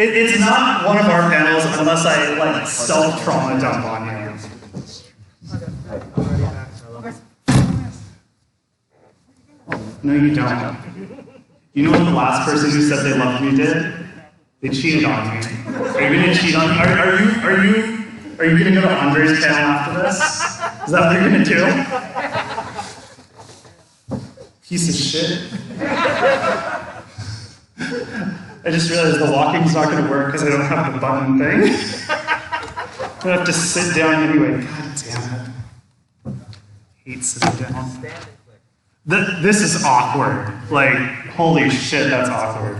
It's not one of our panels unless I like self-trauma dump on you. No, you don't. You know what the last person who said they loved me did? They cheated on me. Are you gonna cheat on me? Are you gonna go to Andre's panel after this? Is that what you're gonna do? Piece of shit. I just realized the walking's not gonna work because I don't have the button thing. I'm gonna have to sit down anyway. God damn it. I hate sitting down. This is awkward. Like, holy shit, that's awkward.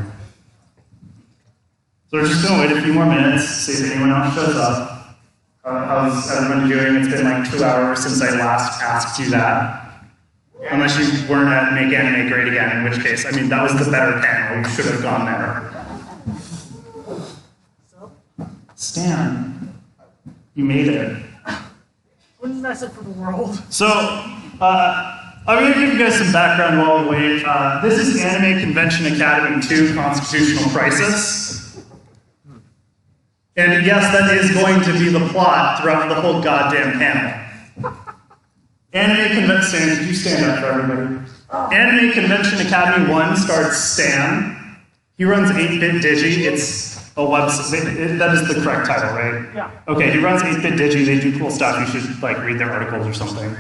So we're just gonna wait a few more minutes, see if anyone else shows up. How's everyone doing? It's been like 2 hours since I last asked you that. Unless you weren't at Make Anime Great Again, in which case, I mean, that was the better panel. You should have gone there. Stan, you made it. Wouldn't mess it for the world. So, I'm going to give you guys some background while we wait. This is Anime Convention Academy 2 Constitutional Crisis. And yes, that is going to be the plot throughout the whole goddamn panel. Anime Convention, did you stand up for everybody? Anime Convention Academy 1 starts Stan. He runs 8-Bit Digi. It's a website. That is the correct title, right? Yeah. Okay, he runs 8-Bit Digi. They do cool stuff. You should like read their articles or something.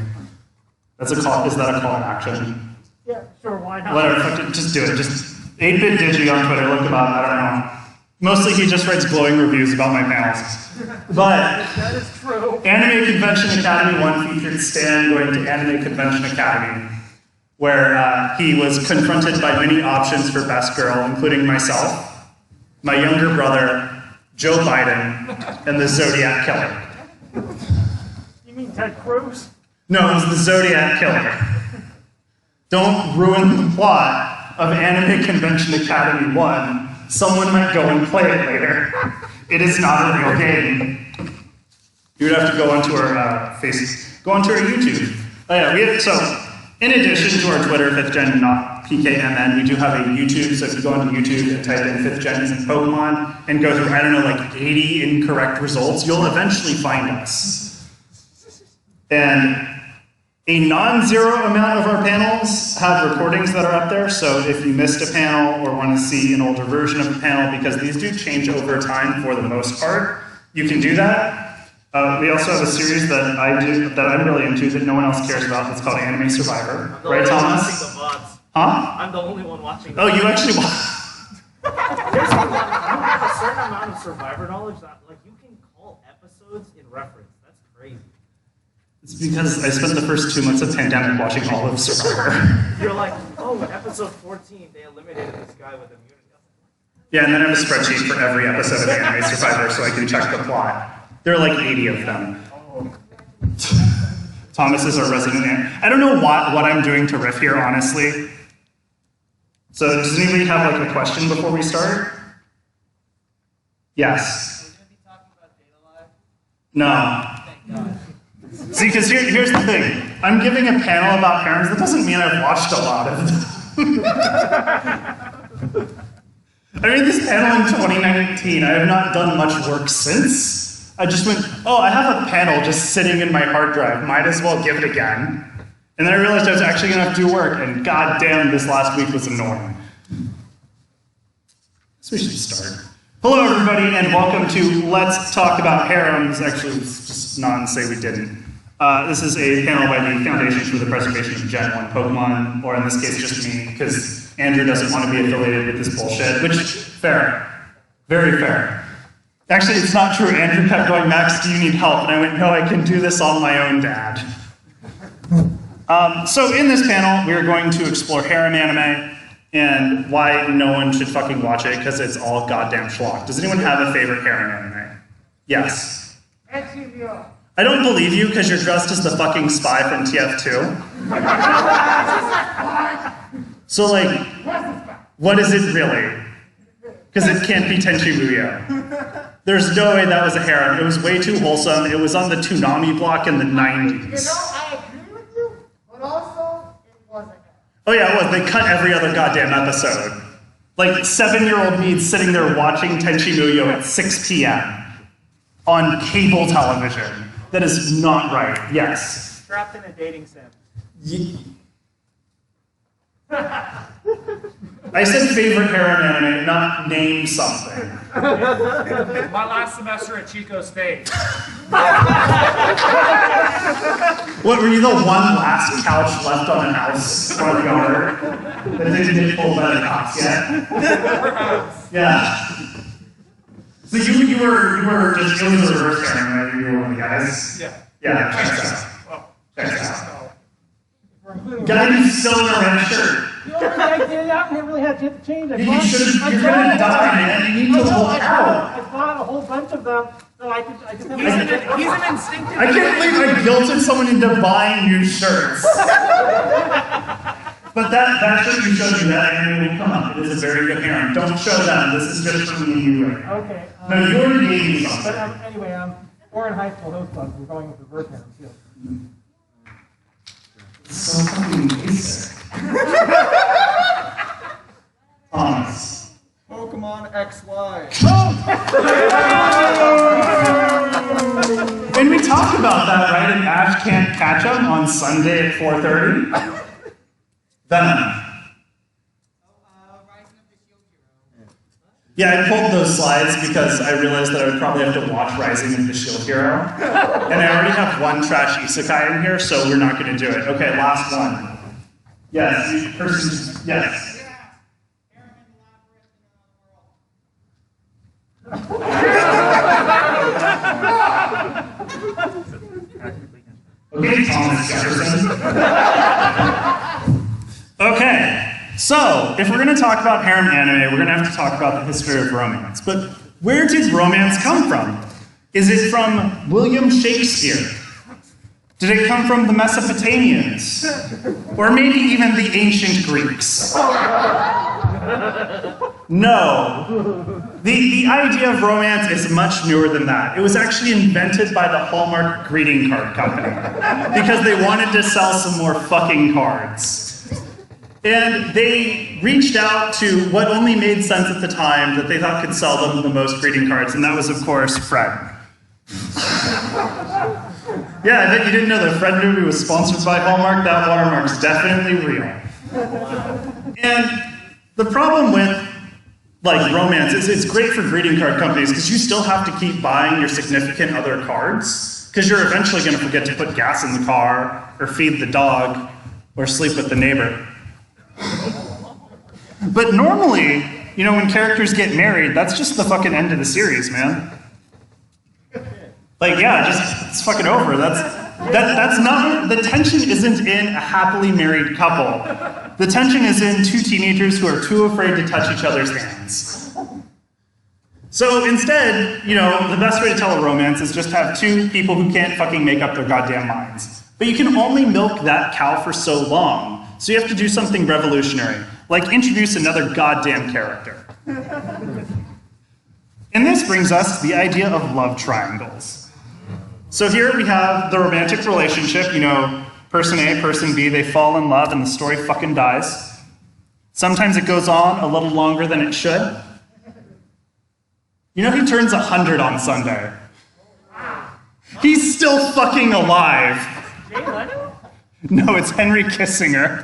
That's a call. Is that a call to action? Yeah, sure. Why not? Whatever. Just do it. Just 8-Bit Digi on Twitter. Look him up. I don't know. Mostly he just writes glowing reviews about my panels. But that is true. Anime Convention Academy 1 featured Stan going to Anime Convention Academy, where he was confronted by many options for Best Girl, including myself, my younger brother, Joe Biden, and the Zodiac Killer. You mean Ted Cruz? No, it was the Zodiac Killer. Don't ruin the plot of Anime Convention Academy 1. Someone might go and play it later. It is not a real game. You would have to go onto our go onto our YouTube. Oh yeah, so in addition to our Twitter, 5th Gen, not PKMN, we do have a YouTube. So if you go onto YouTube and type in 5th Gen and Pokemon and go through, I don't know, like 80 incorrect results, you'll eventually find us. And a non-zero amount of our panels have recordings that are up there, so if you missed a panel or want to see an older version of a panel, because these do change over time for the most part, you can do that. We also have a series that I do, that I'm really into, that no one else cares about, that's called Anime Survivor. Right, Thomas? Huh? I'm the only one watching the Oh, you actually watch? There's you have a certain amount of Survivor knowledge that like you can call episodes in reference. That's crazy. It's because I spent the first 2 months of pandemic watching all of Survivor. You're like, oh, episode 14, they eliminated this guy with immunity. Yeah, and then I have a spreadsheet for every episode of Anime Survivor so I can check the plot. There are like 80 of them. Thomas is our resident. I don't know what I'm doing to riff here, honestly. So does anybody have like a question before we start? Yes. Are we going to be talking about Data Live? No. Thank God. See, because here's the thing. I'm giving a panel about harems. That doesn't mean I've watched a lot of them. I made this panel in 2019. I have not done much work since. I just went, oh, I have a panel just sitting in my hard drive. Might as well give it again. And then I realized I was actually going to have to do work, and goddamn, this last week was annoying. So we should start. Hello, everybody, and welcome to Let's Talk About Harems. Actually, let's just not say we didn't. This is a panel by the Foundations for the Preservation of Gen 1 Pokemon, or in this case, just me, because Andrew doesn't want to be affiliated with this bullshit, which, fair. Very fair. Actually, it's not true. Andrew kept going, Max, do you need help? And I went, no, I can do this on my own, Dad. So in this panel, we are going to explore harem anime and why no one should fucking watch it, because it's all goddamn schlock. Does anyone have a favorite harem anime? Yes. I don't believe you, because you're dressed as the fucking spy from TF2. So, like, what is it really? Because it can't be Tenchi Muyo. There's no way that was a harem. It was way too wholesome. It was on the Toonami block in the 90s. You know, I agree with you, but also, it wasn't. Oh yeah, it was. They cut every other goddamn episode. Like 7-year-old me sitting there watching Tenchi Muyo at 6 p.m. on cable television. That is not right. Yes. Trapped in a dating sim. I said favorite harem anime, not name something. My last semester at Chico State. What, were you the one last couch left on the house front yard that didn't get pulled by the cops yet? Yeah. So you were just, it was a reverse harem, right? You were one of the guys? Yeah. Yeah, checks out. Well, Checks out. Guy who's still in a red shirt. You know, I did that and I really had to change. You're gonna die, man. You need to look out. I bought a whole bunch of them so I could he's an instinctive. I can't believe I guilted someone into buying new shirts. But that shirt you showed me, that anime will come up. It is a very good harem. Don't show them. This is just for me and you right now. Okay. No, you already gave me something. But anyway, we're in high school host clubs. We're going with reverse harem too. It's so fucking basic. Thomas. Pokemon XY. And we talked about that, right? And Ash can't catch him on Sunday at 4:30. Venom. Yeah, I pulled those slides because I realized that I would probably have to watch Rising of the Shield Hero. And I already have one trash isekai in here, so we're not going to do it. Okay, last one. Yes, person, yes. Okay, Thomas Jefferson. Okay. So, if we're going to talk about harem anime, we're going to have to talk about the history of romance. But where did romance come from? Is it from William Shakespeare? Did it come from the Mesopotamians? Or maybe even the ancient Greeks? No. The idea of romance is much newer than that. It was actually invented by the Hallmark greeting card company because they wanted to sell some more fucking cards. And they reached out to what only made sense at the time that they thought could sell them the most greeting cards, and that was, of course, Fred. Yeah, I bet you didn't know that Fred movie was sponsored by Hallmark. That watermark's definitely real. And the problem with, like, romance is it's great for greeting card companies because you still have to keep buying your significant other cards because you're eventually going to forget to put gas in the car or feed the dog or sleep with the neighbor. But normally, you know, when characters get married, that's just the fucking end of the series, man. Like, yeah, it's fucking over. That's not, the tension isn't in a happily married couple. The tension is in two teenagers who are too afraid to touch each other's hands. So instead, you know, the best way to tell a romance is just have two people who can't fucking make up their goddamn minds. But you can only milk that cow for so long. So you have to do something revolutionary, like introduce another goddamn character. And this brings us to the idea of love triangles. So here we have the romantic relationship, you know, person A, person B, they fall in love and the story fucking dies. Sometimes it goes on a little longer than it should. You know he turns 100 on Sunday. He's still fucking alive. Jay Leno? No, it's Henry Kissinger.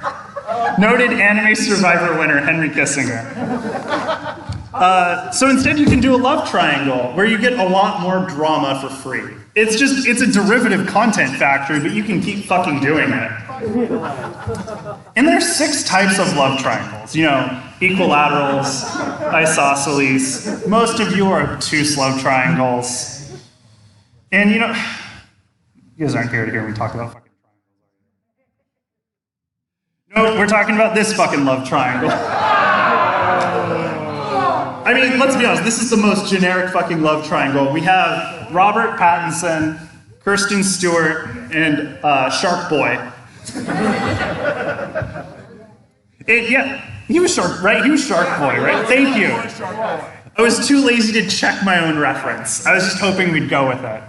Noted anime survivor winner, Henry Kissinger. So instead you can do a love triangle where you get a lot more drama for free. It's a derivative content factory, but you can keep fucking doing it. And there's 6 types of love triangles. You know, equilaterals, isosceles. Most of you are obtuse love triangles. And you know, you guys aren't here to hear me talk about fucking triangles. No, we're talking about this fucking love triangle. I mean, let's be honest, this is the most generic fucking love triangle. We have Robert Pattinson, Kirsten Stewart, and Shark Boy. Yeah, he was Shark, right? He was Shark Boy, right? Thank you. I was too lazy to check my own reference. I was just hoping we'd go with it.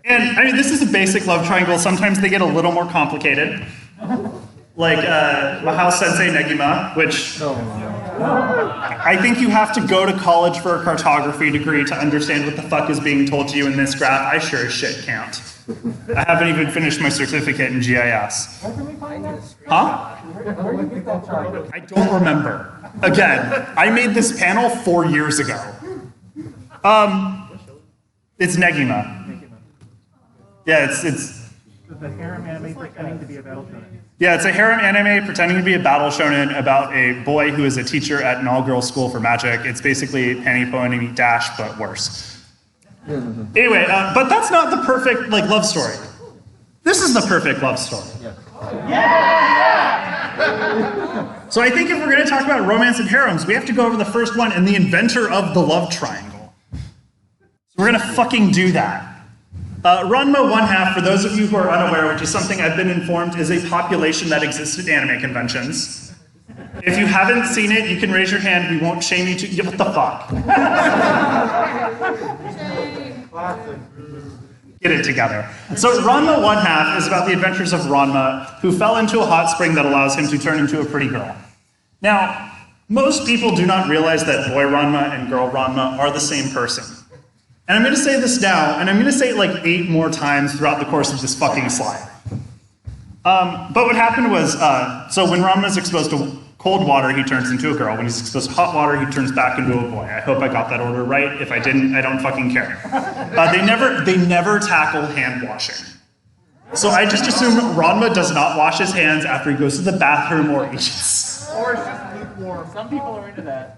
And, I mean, this is a basic love triangle. Sometimes they get a little more complicated. Like Mahou Sensei Negima, which I think you have to go to college for a cartography degree to understand what the fuck is being told to you in this graph. I sure as shit can't. I haven't even finished my certificate in GIS. Where can we find that? Huh? Where do you get that chart? I don't remember. Again, I made this panel 4 years ago. It's Negima. Yeah, it's The harem anime pretending to be a battle shonen. Yeah, it's a harem anime pretending to be a battle shonen about a boy who is a teacher at an all-girls school for magic. It's basically Penny Pony Dash, but worse. Anyway, but that's not the perfect love story. This is the perfect love story. So I think if we're going to talk about romance and harems, we have to go over the first one and the inventor of the love triangle. So we're going to fucking do that. Ranma 1/2, for those of you who are unaware, which is something I've been informed, is a population that exists at anime conventions. If you haven't seen it, you can raise your hand. We won't shame you to. Yeah, what the fuck? Get it together. So Ranma 1/2 is about the adventures of Ranma, who fell into a hot spring that allows him to turn into a pretty girl. Now, most people do not realize that boy Ranma and girl Ranma are the same person. And I'm going to say this now, and I'm going to say it like 8 more times throughout the course of this fucking slide. But what happened was, so when Ranma is exposed to cold water, he turns into a girl. When he's exposed to hot water, he turns back into a boy. I hope I got that order right. If I didn't, I don't fucking care. They never tackle hand washing. So I just assume Ranma does not wash his hands after he goes to the bathroom or eats. Or it's just lukewarm. Some people are into that.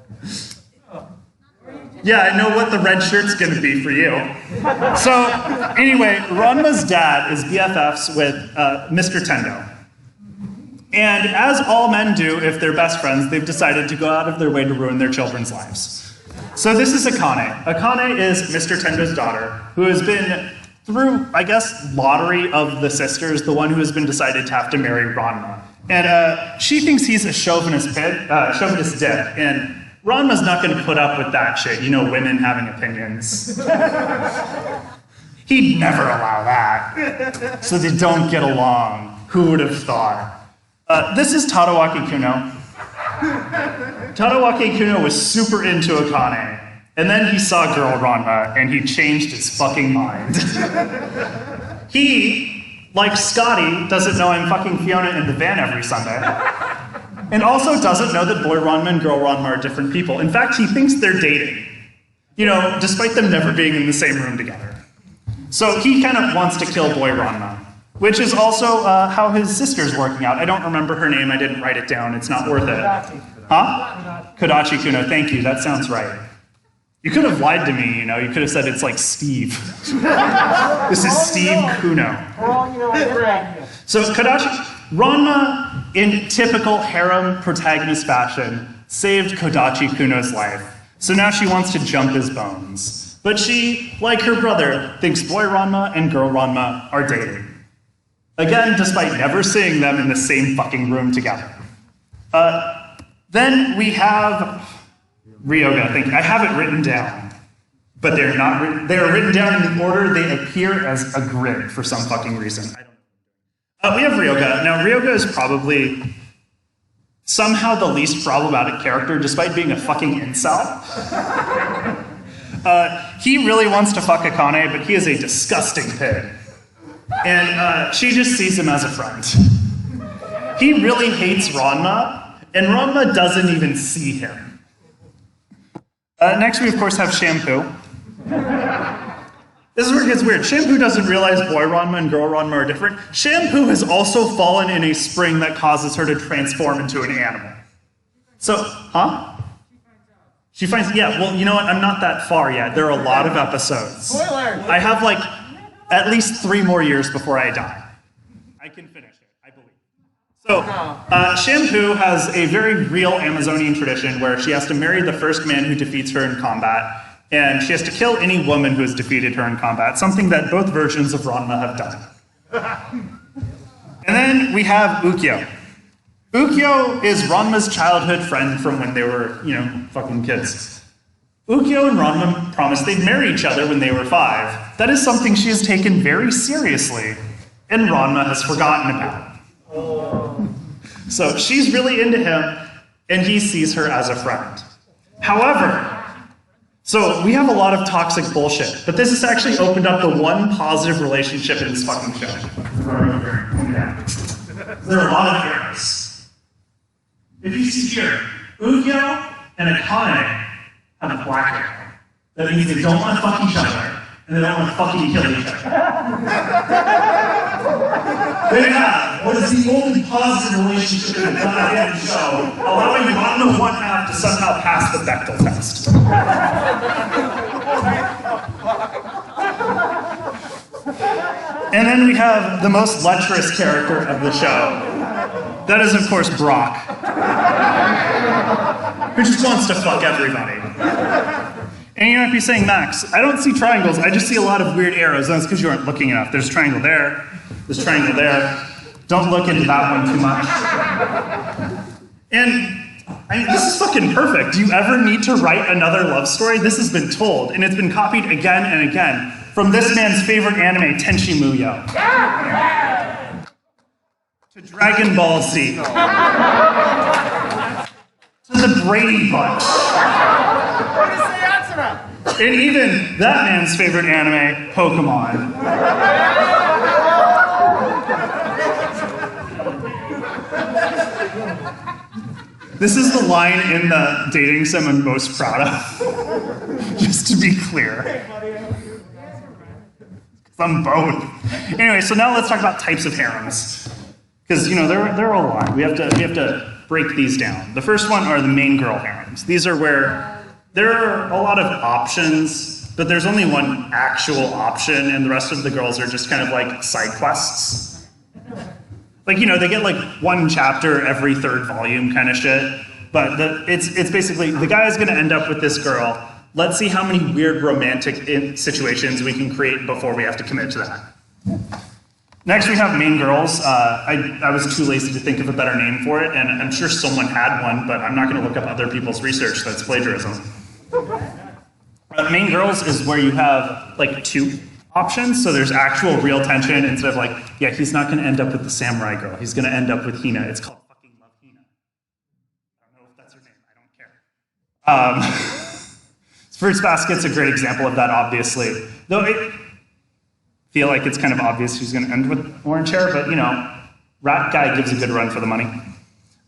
Yeah, I know what the red shirt's gonna be for you. So, anyway, Ranma's dad is BFFs with Mr. Tendo. And as all men do, if they're best friends, they've decided to go out of their way to ruin their children's lives. So this is Akane. Akane is Mr. Tendo's daughter, who has been, through, I guess, lottery of the sisters, the one who has been decided to have to marry Ranma. And she thinks he's a chauvinist dick, and Ranma's not going to put up with that shit, women having opinions. He'd never allow that. So they don't get along. Who would have thought? This is Tadawaki Kuno. Tadawaki Kuno was super into Akane, and then he saw girl Ranma, and he changed his fucking mind. He, like Scotty, doesn't know I'm fucking Fiona in the van every Sunday. And also doesn't know that boy Ranma and girl Ranma are different people. In fact, he thinks they're dating. Despite them never being in the same room together. So he kind of wants to kill boy Ranma, which is also how his sister's working out. I don't remember her name, I didn't write it down, it's not worth it. Huh? Kodachi Kuno, thank you, that sounds right. You could have lied to me, you could have said it's like Steve. This is Steve Kuno. So Kodachi, Ranma, in typical harem protagonist fashion, saved Kodachi Kuno's life. So now she wants to jump his bones. But she, like her brother, thinks boy Ranma and girl Ranma are dating. Again, despite never seeing them in the same fucking room together. Then we have Ryoga. I have it written down, but they're not written. They are written down in the order they appear as a grid for some fucking reason. We have Ryoga. Now, Ryoga is probably somehow the least problematic character, despite being a fucking incel. He really wants to fuck Akane, but he is a disgusting pig. And she just sees him as a friend. He really hates Ranma, and Ranma doesn't even see him. Next, we of course have Shampoo. This is where it gets weird. Shampoo doesn't realize boy Ranma and girl Ranma are different. Shampoo has also fallen in a spring that causes her to transform into an animal. So, huh? She finds, yeah, well, you know what? I'm not that far yet. There are a lot of episodes. Spoiler! I have at least 3 more years before I die. I can finish it, I believe. So, Shampoo has a very real Amazonian tradition where she has to marry the first man who defeats her in combat, and she has to kill any woman who has defeated her in combat, something that both versions of Ranma have done. And then we have Ukyo. Ukyo is Ranma's childhood friend from when they were, fucking kids. Ukyo and Ranma promised they'd marry each other when they were 5. That is something she has taken very seriously, and Ranma has forgotten about. So she's really into him, and he sees her as a friend. However, so we have a lot of toxic bullshit, but this has actually opened up the one positive relationship in this fucking show. There are a lot of heroes. If you see here, Ugyo and Ainime have a black arrow. That means they don't want to fuck each other, and they don't want to fucking kill each other. They have what is the only positive relationship in the goddamn show, allowing one of one half to somehow pass the Bechdel test. And then we have the most lecherous character of the show. That is, of course, Brock, who just wants to fuck everybody. And you might be saying, Max, I don't see triangles, I just see a lot of weird arrows. That's because you aren't looking enough. There's a triangle there, there's a triangle there. Don't look into that one too much. And I mean, this is fucking perfect. Do you ever need to write another love story? This has been told, and it's been copied again and again from this man's favorite anime, Tenchi Muyo. To Dragon Ball Z. To the Brady Bunch. And even that man's favorite anime, Pokemon. This is the line in the dating sim I'm most proud of. Just to be clear. I'm both. Anyway, so now let's talk about types of harems. Because, you know, there are a lot. We have to break these down. The first one are the main girl harems. These are where there are a lot of options, but there's only one actual option, and the rest of the girls are just kind of like side quests. Like, you know, they get like one chapter every third volume kind of shit, but it's basically, the guy is gonna end up with this girl. Let's see how many weird romantic situations we can create before we have to commit to that. Next, we have main girls. I was too lazy to think of a better name for it, and I'm sure someone had one, but I'm not gonna look up other people's research, that's plagiarism. Main girls is where you have like two options, so there's actual real tension instead of like, yeah, he's not gonna end up with the samurai girl, he's gonna end up with Hina. It's called fucking Love Hina. I don't know if that's her name, I don't care. Fruits Basket's a great example of that, obviously. Though I feel like it's kind of obvious who's gonna end with orange hair, but you know, Rat Guy gives a good run for the money.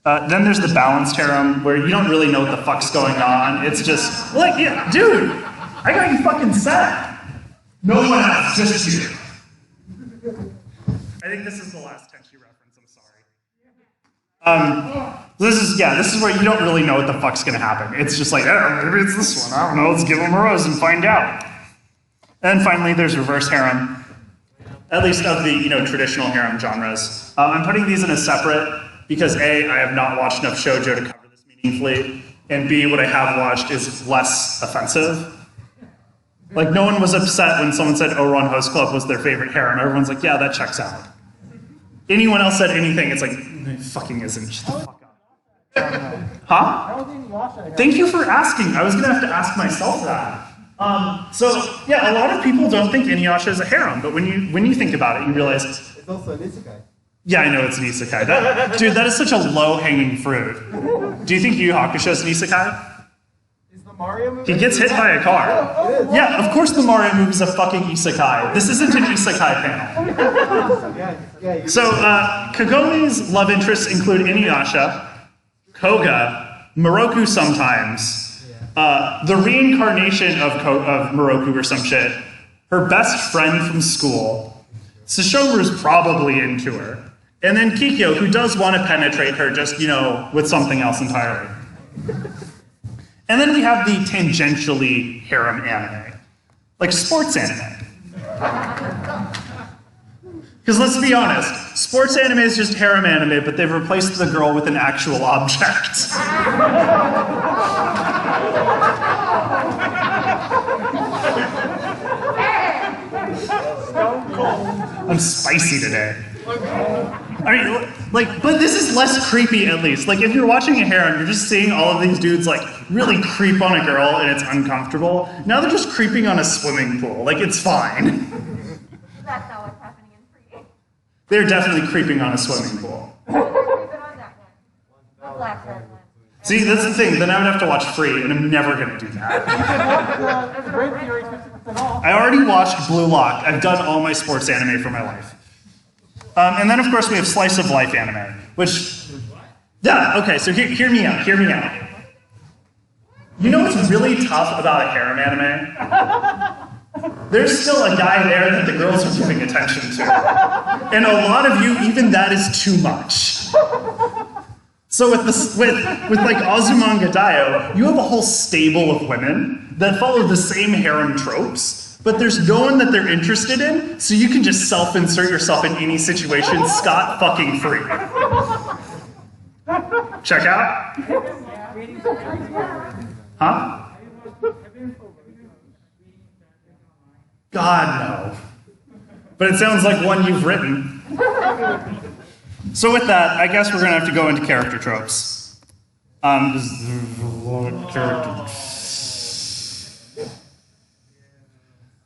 Then there's the balanced harem, where you don't really know what the fuck's going on. It's just, like, yeah, dude, I got you fucking set. No one else, just you. I think this is the last Tenchi reference, I'm sorry. This is where you don't really know what the fuck's gonna happen. It's just like, oh, maybe it's this one, I don't know, let's give him a rose and find out. And finally, there's reverse harem, at least of the, you know, traditional harem genres. I'm putting these in a separate, because A, I have not watched enough shoujo to cover this meaningfully, and B, what I have watched is less offensive. Like, no one was upset when someone said Ouran Host Club was their favorite harem. Everyone's like, yeah, that checks out. Anyone else said anything, it's like, it fucking isn't. Shut the fuck up. Huh? Thank you for asking. I was gonna have to ask myself that. So, yeah, a lot of people don't think Inuyasha is a harem, but when you think about it, you realize... It's also an isekai. Yeah, I know it's an isekai. Dude, that is such a low-hanging fruit. Do you think Yu Yu Hakusho is an isekai? Is the Mario movie? He gets hit by a car. Yeah, of course the Mario movie is a fucking isekai. This isn't an isekai panel. So, Kagome's love interests include Inuyasha, Koga, Moroku sometimes, the reincarnation of Moroku or some shit, her best friend from school, Sesshomaru's probably into her, and then Kikyo, who does want to penetrate her, just, you know, with something else entirely. And then we have the tangentially harem anime, like sports anime. Because let's be honest, sports anime is just harem anime, but they've replaced the girl with an actual object. I'm spicy today. I mean, like, but this is less creepy at least. Like, if you're watching a harem, you're just seeing all of these dudes like really creep on a girl and it's uncomfortable. Now they're just creeping on a swimming pool. Like, it's fine. That's not what's happening in free. They're definitely creeping on a swimming pool. Creeping on that one. The black haired one. See, that's the thing. Then I would have to watch Free, and I'm never going to do that. There's a great theory, 50% off. I already watched Blue Lock. I've done all my sports anime for my life. And then, of course, we have Slice of Life anime, which... Yeah, okay, so hear me out, hear me out. You know what's really tough about a harem anime? There's still a guy there that the girls are giving attention to. And a lot of you, even that is too much. So with like Azumanga Daioh, you have a whole stable of women that follow the same harem tropes, but there's no one that they're interested in, so you can just self-insert yourself in any situation scot-fucking-free. Check out? Huh? God, no. But it sounds like one you've written. So with that, I guess we're going to have to go into character tropes.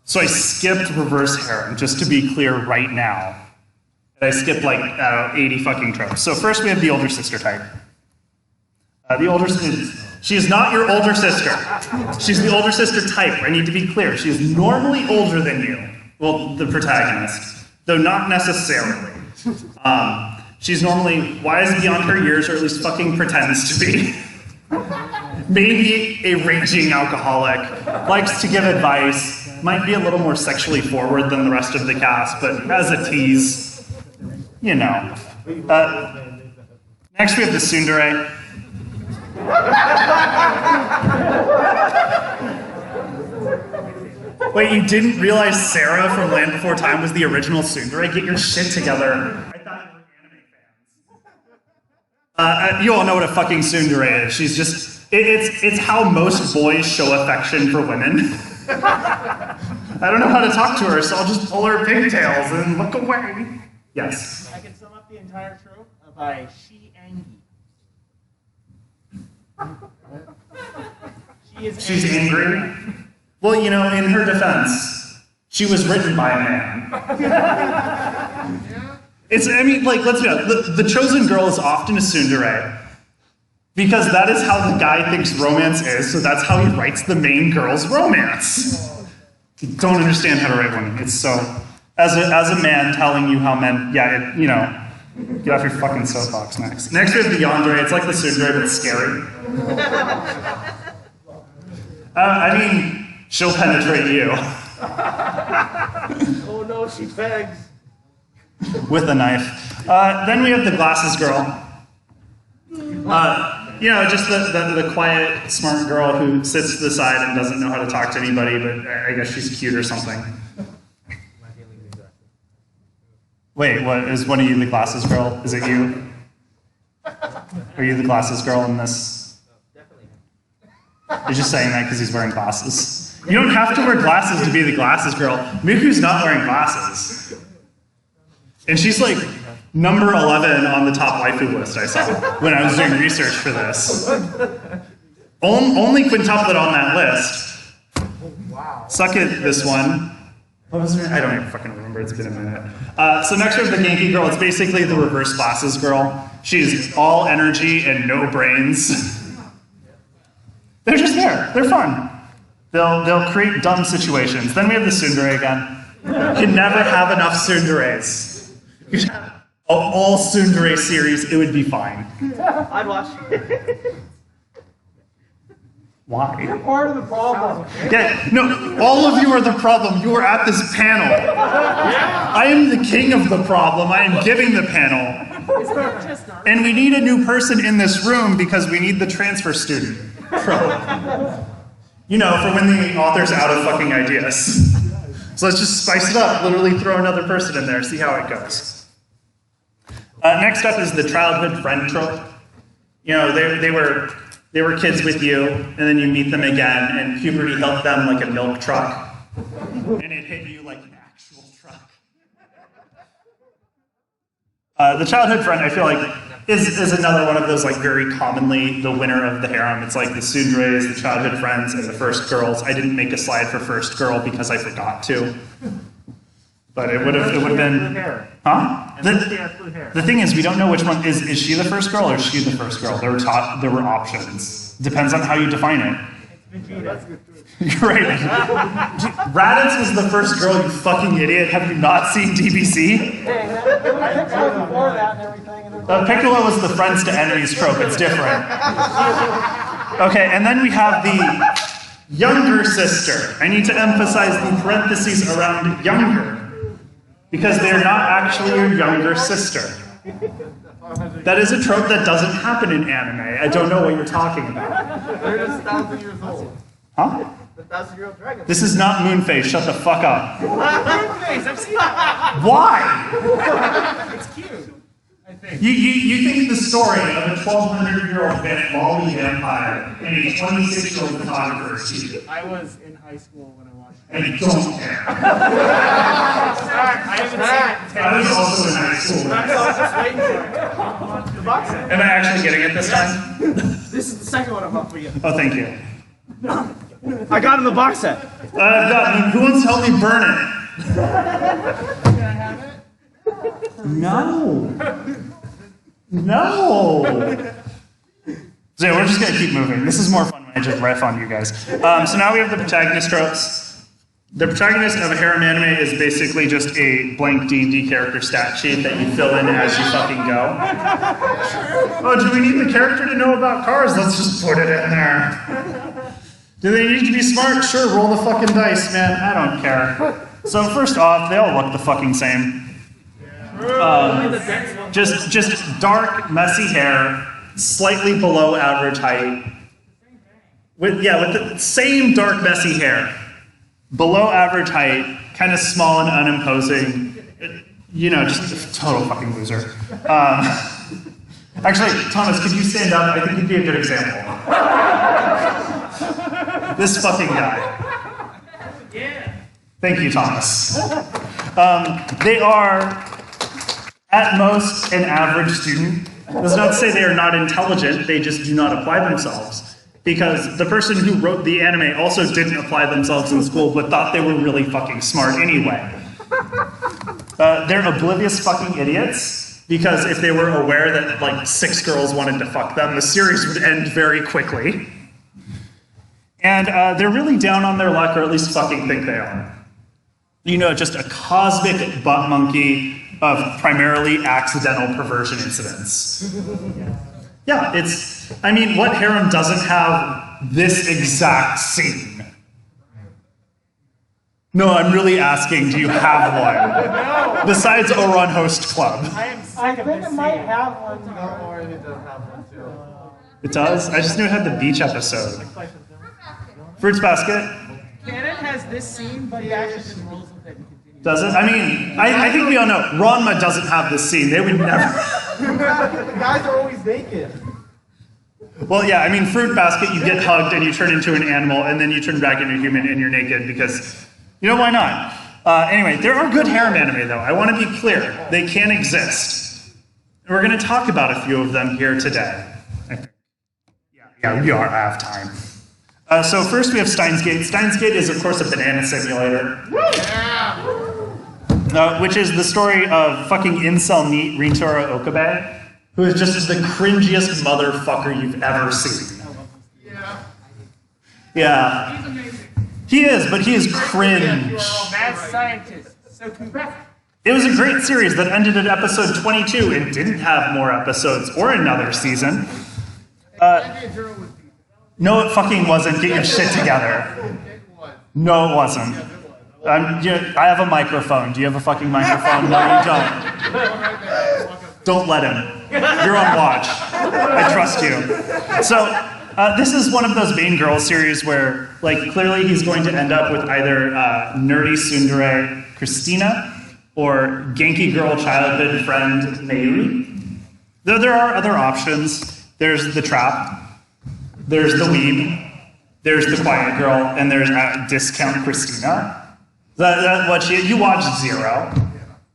So I skipped reverse harem, just to be clear right now. I skipped like 80 fucking tropes. So first we have the older sister type. She is not your older sister. She's the older sister type. I need to be clear. She is normally older than you. Well, the protagonist, though not necessarily. She's normally wise beyond her years, or at least fucking pretends to be. Maybe a raging alcoholic, likes to give advice, might be a little more sexually forward than the rest of the cast, but as a tease, you know. Next we have the tsundere. Wait, you didn't realize Sarah from Land Before Time was the original tsundere? Get your shit together. I thought you were anime fans. You all know what a fucking tsundere is. She's just, it's how most boys show affection for women. I don't know how to talk to her, so I'll just pull her pigtails and look away. Yes. I can sum up the entire trope by she Angie. She's angry. Well, you know, in her defense, she was written by a man. Let's be honest, the chosen girl is often a tsundere, because that is how the guy thinks romance is, so that's how he writes the main girl's romance. You don't understand how to write women. It's so, as a man telling you how men, you know, get off your fucking soapbox next. Next we have the yandere. It's like the tsundere, but scary. I mean, she'll penetrate you. Oh no, she begs. With a knife. Then we have the glasses girl. You know, just the quiet, smart girl who sits to the side and doesn't know how to talk to anybody, but I guess she's cute or something. Wait, is one of you the glasses girl? Is it you? Are you the glasses girl in this? Definitely. You're just saying that because he's wearing glasses. You don't have to wear glasses to be the glasses girl. Miku's not wearing glasses. And she's like number 11 on the top waifu list I saw when I was doing research for this. Only quintuplet on that list. Wow. Suck it, this one. What was her? I don't even fucking remember, it's been a minute. So next we have the Genki girl. It's basically the reverse glasses girl. She's all energy and no brains. They're just there, they're fun. They'll create dumb situations. Then we have the tsundere again. You can never have enough tsunderes. You should have all tsundere series, it would be fine. I'd watch. Why? You're part of the problem. Yeah, no, all of you are the problem. You are at this panel. I am the king of the problem. I am giving the panel. And we need a new person in this room because we need the transfer student. You know, for when the author's out of fucking ideas. So let's just spice it up, literally throw another person in there, see how it goes. Next up is the childhood friend trope. You know, they were kids with you, and then you meet them again, and puberty helped them like a milk truck. And it hit you like an actual truck. The childhood friend, I feel like, is another one of those like very commonly the winner of the harem. It's like the tsunderes, the childhood friends, and the first girls. I didn't make a slide for first girl because I forgot to. But it would have been, huh? And Misty has blue hair. The thing is, we don't know which one is she the first girl or is she the first girl? There were options. Depends on how you define it. You're right. Raditz was the first girl, you fucking idiot. Have you not seen DBC? Piccolo was the friends to enemies trope. It's different. Okay, and then we have the younger sister. I need to emphasize the parentheses around younger, because they're not actually your younger sister. That is a trope that doesn't happen in anime. I don't know what you're talking about. They're just 1,000 years old. Huh? The 1,000-year-old dragon. This is not Moonface. Shut the fuck up. Moonface, I've seen that. Why? It's cute. I think. You think the story of a 1,200-year-old Molly vampire and a 26-year-old photographer is cute. I was in high school when I watched it. And you don't care. I haven't seen it. I was also in high school. I was just waiting for it. The box set. Am I actually getting it this time? This is the second one I'm up for you. Oh, thank you. I got in the box set. I've got. Who wants to help me burn it? Can I have it? No. No. So yeah, we're just gonna keep moving. This is more fun when I just riff on you guys. So now we have the protagonist tropes. The protagonist of a harem anime is basically just a blank D&D character stat sheet that you fill in as you fucking go. Oh, do we need the character to know about cars? Let's just put it in there. Do they need to be smart? Sure, roll the fucking dice, man. I don't care. So first off, they all look the fucking same. Just dark, messy hair, slightly below average height. With the same dark, messy hair. Below average height, kind of small and unimposing. You know, just a total fucking loser. Actually, Thomas, could you stand up? I think you'd be a good example. This fucking guy. Yeah. Thank you, Thomas. They are, at most, an average student. Does not say they are not intelligent, they just do not apply themselves. Because the person who wrote the anime also didn't apply themselves in school, but thought they were really fucking smart anyway. They're oblivious fucking idiots, because if they were aware that, like, 6 girls wanted to fuck them, the series would end very quickly. And they're really down on their luck, or at least fucking think they are. You know, just a cosmic butt monkey of primarily accidental perversion incidents. Yeah, I mean, what harem doesn't have this exact scene? No, I'm really asking, do you have one? No. Besides Oron Host Club. I am sick I of think this it might scene. have one. No, or it does have one too. It does? I just knew it had the beach episode. Fruits Basket? Canon has this scene, but he actually just rolls with it and continues. Does it? I mean, I think we all know, Ranma doesn't have this scene. They would never... The guys are always naked. Well, yeah, I mean, Fruit Basket, you get hugged and you turn into an animal, and then you turn back into a human and you're naked because, you know, why not? Anyway, there are good harem anime, though. I want to be clear. They can exist. And we're going to talk about a few of them here today. I think. Yeah, we are out of time. So first we have Steins Gate. Steins Gate is, of course, a banana simulator. Which is the story of fucking incel neat Rintaro Okabe, who is just the cringiest motherfucker you've ever seen. Yeah. He's amazing. He is, but he is cringe. Mad scientist. So cool. It was a great series that ended at episode 22 and didn't have more episodes or another season. No, it fucking wasn't. Get your shit together. No, it wasn't. I have a microphone. Do you have a fucking microphone? No, you don't. Don't let him. You're on watch. I trust you. So, this is one of those main girl series where, like, clearly he's going to end up with either nerdy tsundere Christina or Genki girl childhood friend Meiri. Though there are other options. There's the trap. There's the weeb. There's the quiet girl, and there's discount Christina. You watch Zero.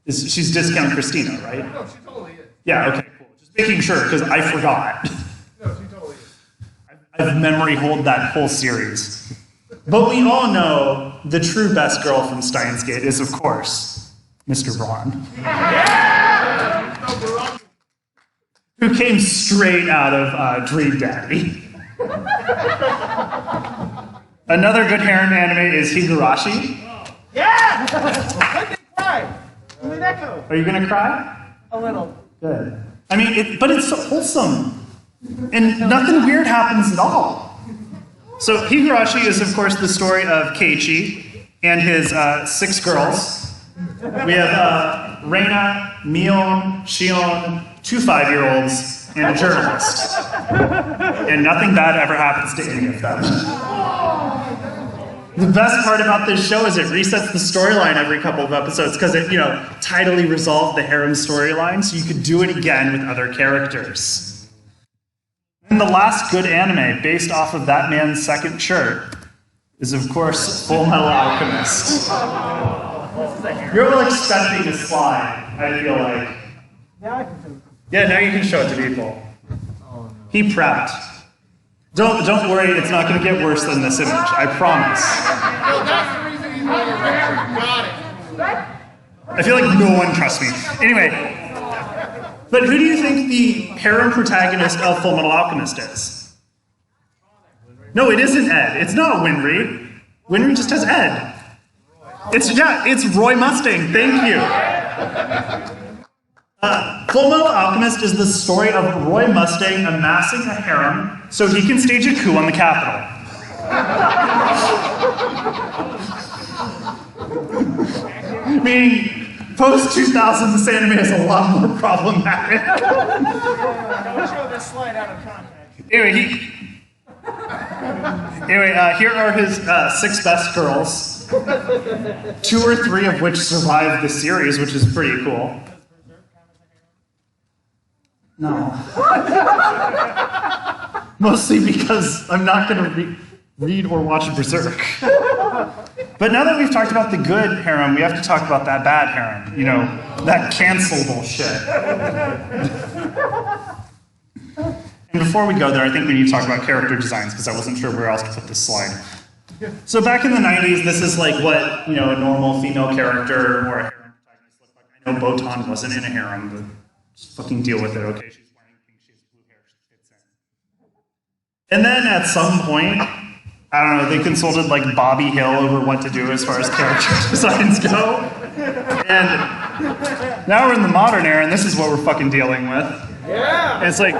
She's discount Christina, right? No, she totally is. Yeah, okay, cool. Just making sure, because I forgot. No, she totally is. I've memory hold that whole series. But we all know the true best girl from Steins Gate is, of course, Mr. Braun. who came straight out of Dream Daddy. Another good harem anime is Higurashi. Yeah! Let me cry. Let me echo. Are you gonna cry? A little. Good. I mean, but it's wholesome, and nothing weird happens at all. So Higurashi is, of course, the story of Keiichi and his 6 girls. We have Reina, Mion, Shion, 2 5-year-olds, and a journalist. And nothing bad ever happens to any of them. The best part about this show is it resets the storyline every couple of episodes because it, tidily resolved the harem storyline, so you could do it again with other characters. And the last good anime based off of that man's second shirt is, of course, Full Metal Alchemist. You're all expecting a slide, I feel like. Now I can do. Yeah, now you can show it to people. He prepped. Don't worry, it's not going to get worse than this image, I promise. Well, that's the reason he's wearing red. Got it. I feel like no one trusts me. Anyway, but who do you think the harem protagonist of Full Metal Alchemist is? No, it isn't Ed. It's not Winry. Winry just has Ed. It's Roy Mustang. Thank you. Full Metal Alchemist is the story of Roy Mustang amassing a harem so he can stage a coup on the Capitol. Meaning, post-2000, this anime is a lot more problematic. Don't show this slide out of context. Anyway, here are his 6 best girls. 2 or 3 of which survived the series, which is pretty cool. No. Mostly because I'm not going to read or watch Berserk. But now that we've talked about the good harem, we have to talk about that bad harem. That cancelable shit. And before we go there, I think we need to talk about character designs, because I wasn't sure where else to put this slide. So back in the 90s, this is like what a normal female character or a harem protagonist looked like. I know Botan wasn't in a harem, but just fucking deal with it, okay? She's wearing pink, she has blue hair, she fits in. And then at some point, I don't know, they consulted like Bobby Hill over what to do as far as character designs go. And now we're in the modern era, and this is what we're fucking dealing with. Yeah! And it's like,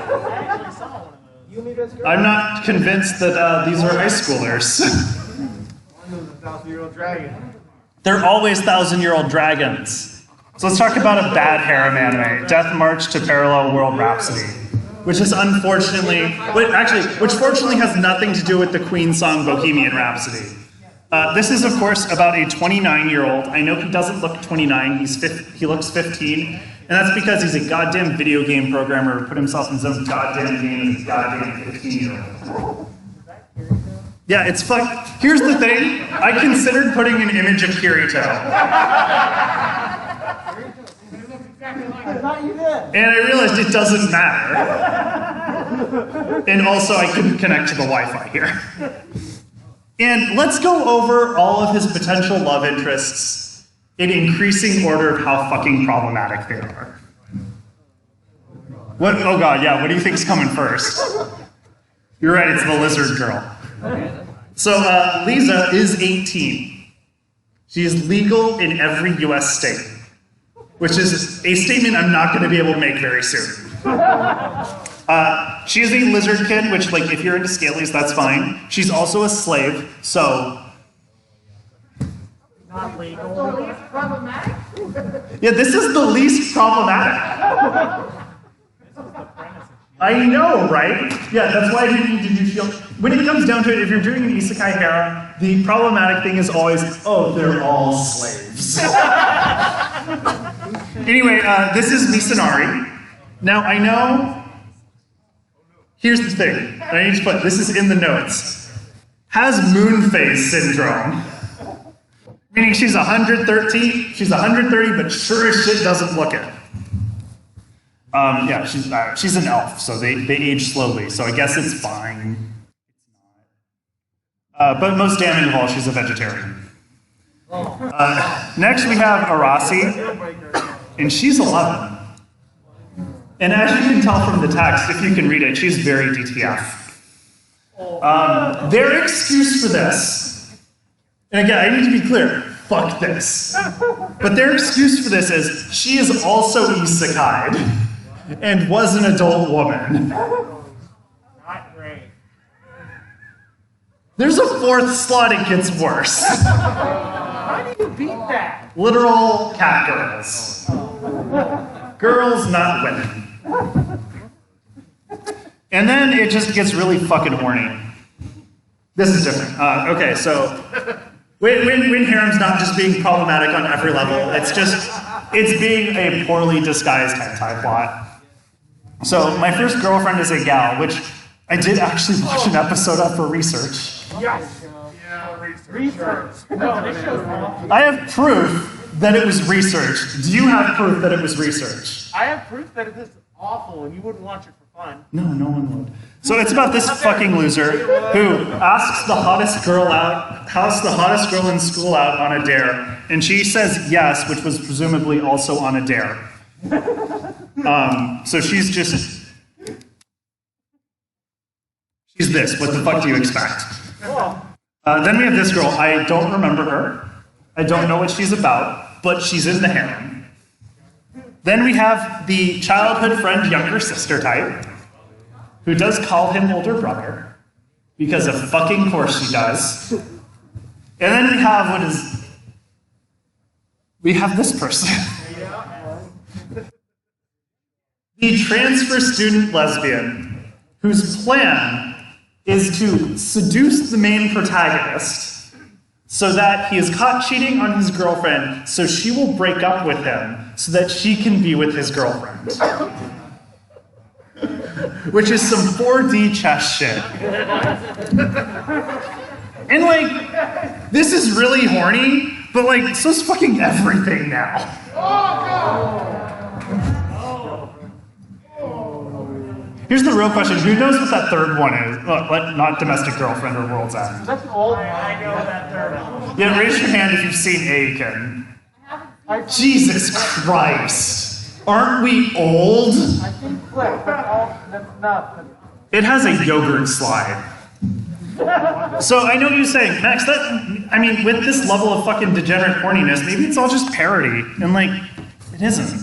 I'm not convinced that these are high schoolers. One was a 1,000-year-old dragon. They're always 1,000-year-old dragons. So let's talk about a bad harem anime, Death March to Parallel World Rhapsody, which is which fortunately has nothing to do with the Queen song Bohemian Rhapsody. This is, of course, about a 29-year-old. I know he doesn't look 29, he looks 15, and that's because he's a goddamn video game programmer who put himself in his own goddamn game as a goddamn 15-year-old. Yeah, it's fuck. Here's the thing, I considered putting an image of Kirito. I thought you did. And I realized it doesn't matter. And also, I couldn't connect to the Wi-Fi here. And let's go over all of his potential love interests in increasing order of how fucking problematic they are. What? Oh god, yeah, what do you think's coming first? You're right, it's the lizard girl. So, Lisa is 18. She is legal in every US state, which is a statement I'm not going to be able to make very soon. She is a lizard kid, which, like, if you're into scalies, that's fine. She's also a slave, so... Not legal. So least problematic? Yeah, this is the least problematic. I know, right? Yeah, that's why I didn't need to do shield. When it comes down to it, if you're doing an isekai harem, the problematic thing is always, oh, they're all slaves. Anyway, this is Misanari. Now, I know... Here's the thing, and I need to put, this is in the notes. Has moon phase syndrome. Meaning she's 130, but sure as shit doesn't look it. Yeah, she's an elf, so they age slowly, so I guess it's fine. But most damning of all, she's a vegetarian. Next we have Arasi, and she's 11. And as you can tell from the text, if you can read it, she's very DTF. Their excuse for this, and again, I need to be clear, fuck this. But their excuse for this is she is also isekai'd and was an adult woman. Not great. There's a fourth slot, it gets worse. How do you beat that? Literal cat girls. Girls, not women. And then it just gets really fucking horny. This is different. Okay, so when Harem's not just being problematic on every level, it's being a poorly disguised hentai plot. So my first girlfriend is a gal, which I did actually watch an episode of for research. Yes. Yeah, research. No, this show's wrong. I have proof that it was research. Do you have proof that it was research? I have proof that it is awful and you wouldn't watch it for fun. No, no one would. So it's about this fucking loser who asks the hottest girl in school out on a dare, and she says yes, which was presumably also on a dare. So she's this. What the fuck do you expect? Then we have this girl. I don't remember her. I don't know what she's about, but she's in the harem. Then we have the childhood friend, younger sister type, who does call him older brother, because of fucking course she does. And then we have this person. The transfer student lesbian, whose plan is to seduce the main protagonist so that he is caught cheating on his girlfriend, so she will break up with him so that she can be with his girlfriend. Which is some 4D chess shit. And like, this is really horny, but like, so's fucking everything now. Here's the real question. Who knows what that third one is? Not Domestic Girlfriend or World's End. That's old. I know that third one. Yeah, raise your hand if you've seen Aiken. Jesus Christ. Aren't we old? I think Flip, that's not. It has a yogurt slide. So I know what you're saying, Max, with this level of fucking degenerate horniness, maybe it's all just parody. And like, it isn't.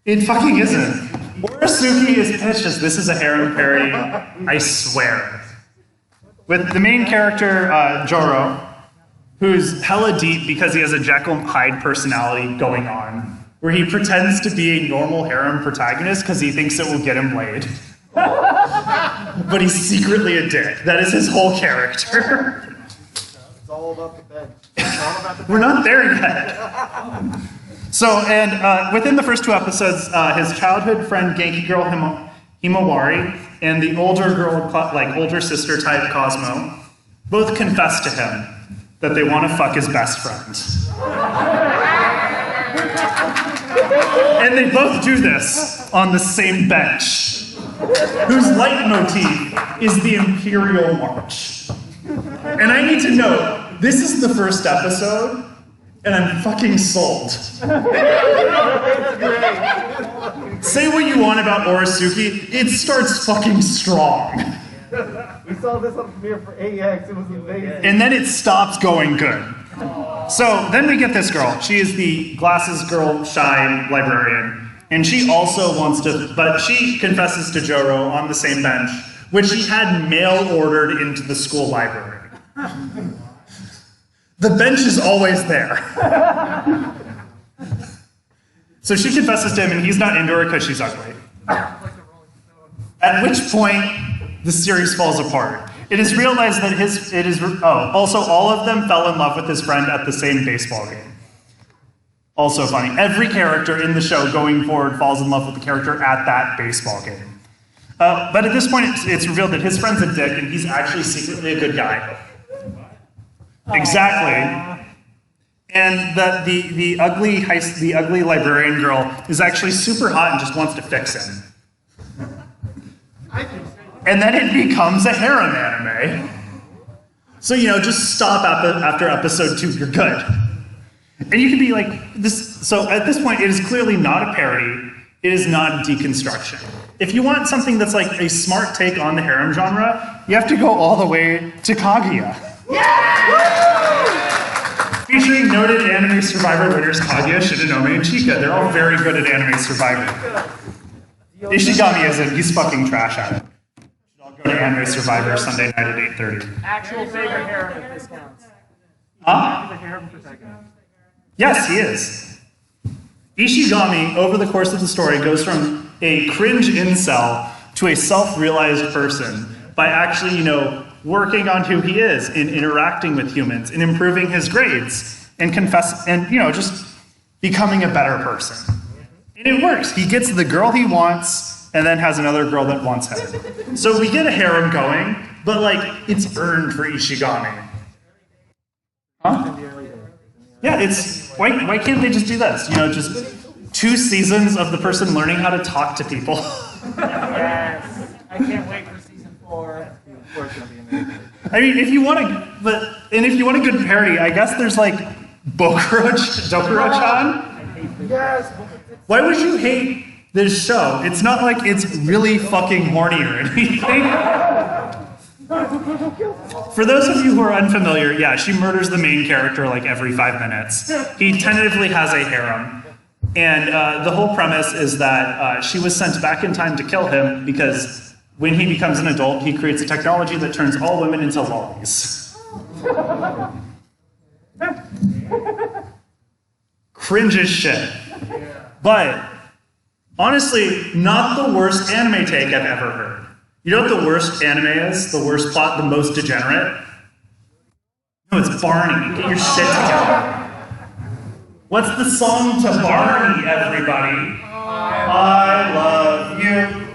It fucking isn't. Orisuke is pitched as this is a harem parody, I swear. With the main character, Joro, who's hella deep because he has a Jekyll and Hyde personality going on, where he pretends to be a normal harem protagonist because he thinks it will get him laid. But he's secretly a dick. That is his whole character. It's all about the bed. It's all about the bed. We're not there yet. So, and within the first two episodes, his childhood friend, Genki girl Himawari, and the older girl, like older sister type Cosmo, both confess to him that they want to fuck his best friend. And they both do this on the same bench, whose leitmotif is the Imperial March. And I need to note, this is the first episode, and I'm fucking sold. Say what you want about Orisuke, it starts fucking strong. We saw this on premiere for AX, it was amazing. And then it stops going good. So then we get this girl. She is the glasses girl, shy librarian. And she also wants to, but she confesses to Joro on the same bench, which he had mail ordered into the school library. The bench is always there. So she confesses to him, and he's not into her because she's ugly. At which point, the series falls apart. It is realized that also all of them fell in love with his friend at the same baseball game. Also funny. Every character in the show going forward falls in love with the character at that baseball game. But at this point, it's revealed that his friend's a dick, and he's actually secretly a good guy. Exactly. And that the ugly librarian girl is actually super hot and just wants to fix him. And then it becomes a harem anime. So, just stop after episode 2, you're good. And you can be like, this. So at this point, it is clearly not a parody. it is not deconstruction. If you want something that's like a smart take on the harem genre, you have to go all the way to Kaguya. Featuring noted Anime Survivor winners Kaguya, Shinonome, and Chika. They're all very good at Anime Survivor. Ishigami isn't, he's fucking trash at it. I'll go to Anime Survivor Sunday night at 8:30. Actual favorite harem, if this counts. Huh? He's a harem protagonist. Yes, he is. Ishigami, over the course of the story, goes from a cringe incel to a self-realized person by actually, working on who he is and interacting with humans and improving his grades and just becoming a better person. And it works. He gets the girl he wants and then has another girl that wants him. So we get a harem going, but it's earned for Ishigami. Huh? Yeah, why can't they just do this? Just 2 seasons of the person learning how to talk to people. Yes. I can't wait for season 4. I mean, if you want a good parody, I guess there's Dokuro-chan. Yes. Why would you hate this show? It's not like it's really fucking horny or anything. For those of you who are unfamiliar, yeah, she murders the main character every 5 minutes. He tentatively has a harem. And the whole premise is that she was sent back in time to kill him because when he becomes an adult, he creates a technology that turns all women into lollies. Cringe as shit. But honestly, not the worst anime take I've ever heard. You know what the worst anime is? The worst plot, the most degenerate? No, it's Barney. Get your shit together. What's the song to Barney, everybody? I love you.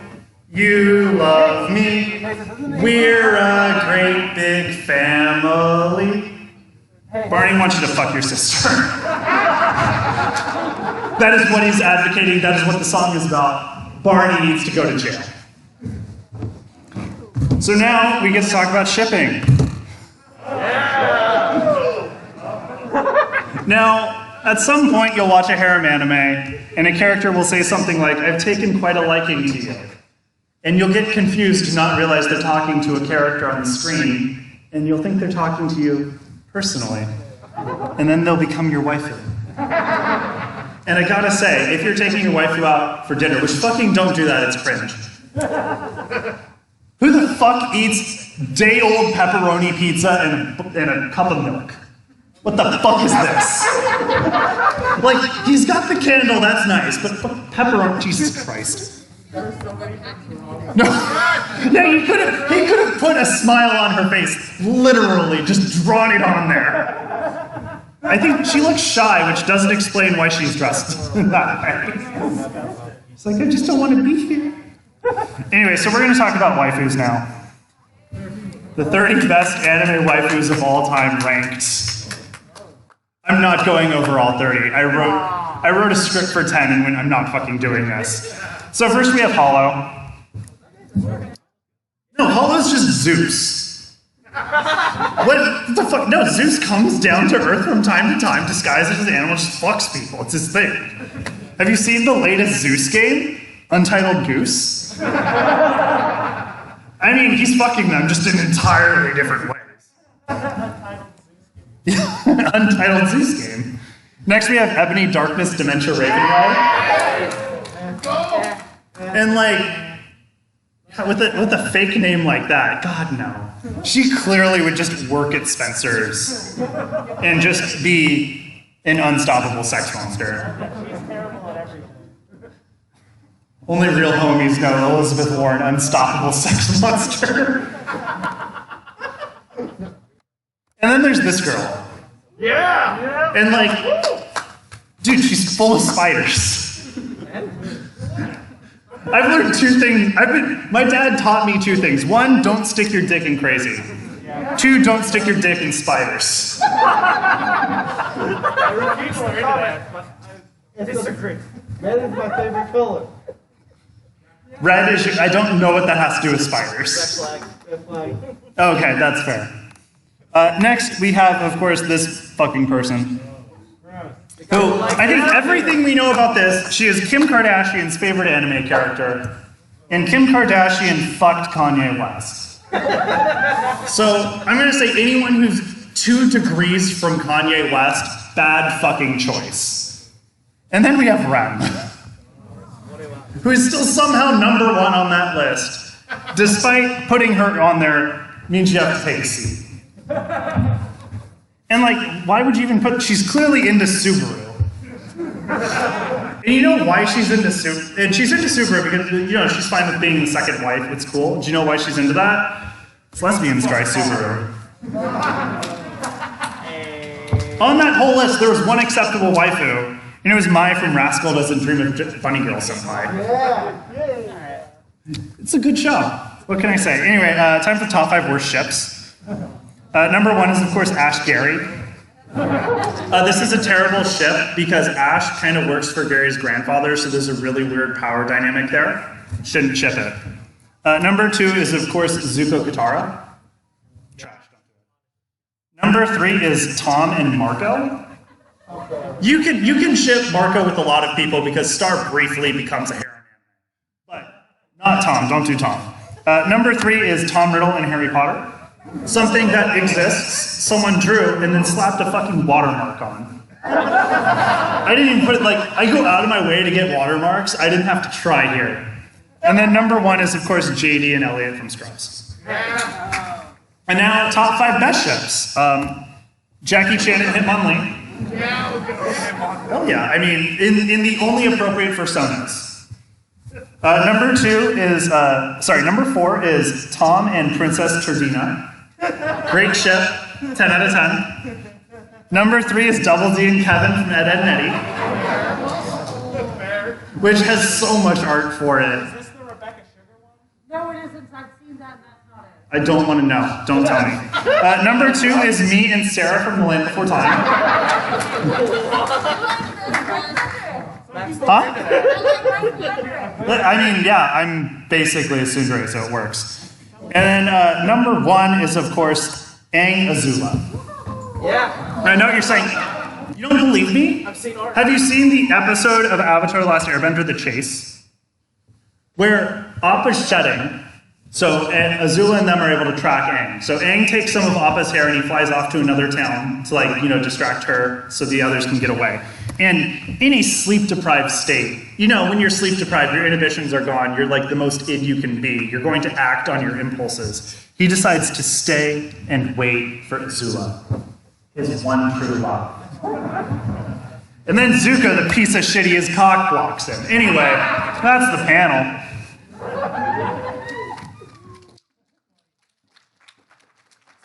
You love me. We're a great big family. Barney wants you to fuck your sister. That is what he's advocating. That is what the song is about. Barney needs to go to jail. So now we get to talk about shipping. Now, at some point you'll watch a harem anime, and a character will say something like, "I've taken quite a liking to you." And you'll get confused to not realize they're talking to a character on the screen, and you'll think they're talking to you personally. And then they'll become your waifu. And I gotta say, if you're taking your waifu out for dinner, which fucking don't do that, it's cringe. Who the fuck eats day-old pepperoni pizza and a cup of milk? What the fuck is this? He's got the candle, that's nice, but pepperoni, Jesus Christ. No. Yeah, he could have put a smile on her face, literally, just drawn it on there. I think she looks shy, which doesn't explain why she's dressed that way. It's I just don't want to be here. Anyway, so we're going to talk about waifus now. The 30 best anime waifus of all time ranked. I'm not going over all 30. I wrote a script for 10 and I'm not fucking doing this. So first we have Hollow. No, Hollow's just Zeus. What the fuck? No, Zeus comes down to Earth from time to time, disguises as an animal, just fucks people. It's his thing. Have you seen the latest Zeus game? Untitled Goose? I mean, he's fucking them, just in entirely different ways. Untitled Zeus game. Next we have Ebony, Darkness, Dementia, Ravenlight. And with a fake name like that, God no. She clearly would just work at Spencer's and just be an unstoppable sex monster. She's terrible at everything. Only real homies know Elizabeth Warren, unstoppable sex monster. And then there's this girl. Yeah! And dude, she's full of spiders. I've learned 2 things. My dad taught me 2 things. 1, don't stick your dick in crazy. 2, don't stick your dick in spiders. I refuse to learn that, but I disagree. Red is my favorite color. Red is, I don't know what that has to do with spiders. Red flag. Okay, that's fair. Next, we have, of course, this fucking person. Who, I think everything we know about this, she is Kim Kardashian's favorite anime character, and Kim Kardashian fucked Kanye West. So I'm gonna say anyone who's 2 degrees from Kanye West, bad fucking choice. And then we have Rem, who is still somehow #1 on that list, despite putting her on there means you have to take a seat. And like, why would you even put, she's clearly into Subaru. And you know why she's into Subaru? And she's into Subaru because, you know, she's fine with being the second wife, it's cool. Do you know why she's into that? It's lesbians drive Subaru. On that whole list, there was one acceptable waifu, and it was Mai from Rascal Doesn't Dream of Bunny Girl Senpai. It's a good show. What can I say? Anyway, time for top 5 worst ships. #1 is, of course, Ash Gary. This is a terrible ship because Ash kind of works for Gary's grandfather, so there's a really weird power dynamic there. Shouldn't ship it. #2 is, of course, Zuko Katara. Trash, don't do it. #3 is Tom and Marco. You can ship Marco with a lot of people because Star briefly becomes a harem anime. But not Tom, don't do Tom. #3 is Tom Riddle and Harry Potter. Something that exists, someone drew, and then slapped a fucking watermark on. I didn't even put it, like, I go out of my way to get watermarks, I didn't have to try here. And then #1 is, of course, JD and Elliot from Scrubs. And now, top 5 best ships. Jackie Chan and Hitmonlee. Oh yeah, I mean, in the only appropriate personas. #4 is Tom and Princess Turdina. Great ship, 10 out of 10. #3 is Double D and Kevin from Ed, Edd n Eddy, which has so much art for it. Is this the Rebecca Sugar one? No, it isn't. I've seen that and that's not it. I don't want to know. Don't tell me. #2 is me and Sarah from The Land Before Time. Huh? I mean, yeah, I'm basically a tsundere, so it works. And then #1 is, of course, Aang Azula. Yeah. I know what you're saying. You don't believe me? I've seen art. Have you seen the episode of Avatar: The Last Airbender, The Chase? Where Appa's shedding, so Azula and them are able to track Aang. So Aang takes some of Appa's hair and he flies off to another town to, like, you know, distract her so the others can get away. And in a sleep-deprived state, you know, when you're sleep-deprived, your inhibitions are gone, you're like the most id you can be. You're going to act on your impulses. He decides to stay and wait for Azula, his one true love. And then Zuko, the piece of shit he is, cock blocks him. Anyway, that's the panel.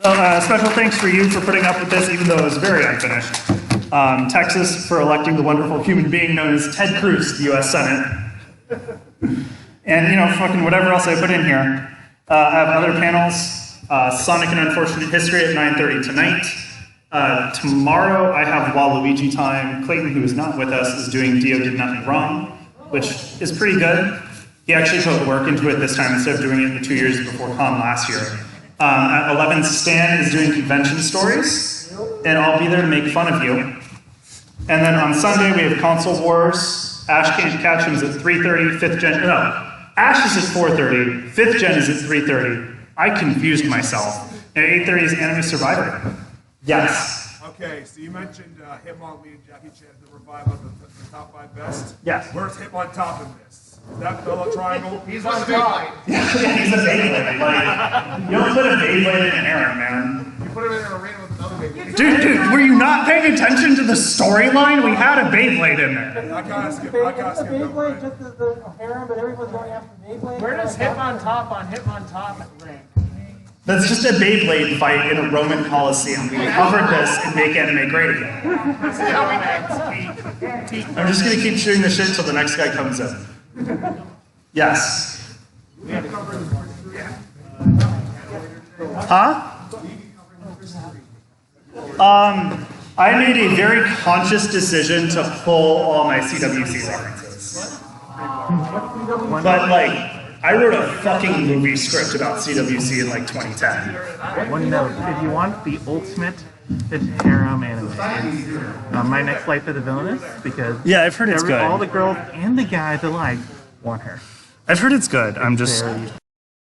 So special thanks for you for putting up with this, even though it was very unfinished. Texas for electing the wonderful human being known as Ted Cruz to the U.S. Senate. And, you know, fucking whatever else I put in here. I have other panels. Sonic and Unfortunate History at 9:30 tonight. Tomorrow I have Waluigi time. Clayton, who is not with us, is doing Dio Did Nothing Wrong, which is pretty good. He actually put work into it this time instead of doing it the 2 years before Con last year. At 11, Stan is doing convention stories, and I'll be there to make fun of you. And then on Sunday, we have Console Wars. Ash Can't Catch Him is at 3:30, 5th Gen, no. Ash is at 4:30, 5th Gen is at 3:30. I confused myself. And 8:30 is Anime Survivor. Yes. Okay, so you mentioned Hitmonlee and Jackie Chan, the revival of the top 5 best. Yes. Where's Hip on top of this? Is that the triangle? He's on top. Yeah, he's a Beyblade. Like, you don't put a Beyblade in an harem, man. You put him in an arena with another baby. Dude, were you not paying attention to the storyline? We had a Beyblade in there. I gotta skip. Isn't the Beyblade just as the harem, but everyone's going after Beyblade? Where does Hip on Top rank? That's just a Beyblade fight in a Roman Coliseum. We covered this and make anime great again. I'm just gonna keep shooting the shit until the next guy comes in. Yes. Huh? I made a very conscious decision to pull all my CWC references. But like, I wrote a fucking movie script about CWC in like 2010. One note, if you want the ultimate the harem anime. It's, my next life of the villainess because Yeah, I've heard it's good. all the girls and the guys alike want her. I've heard it's good. I'm just Very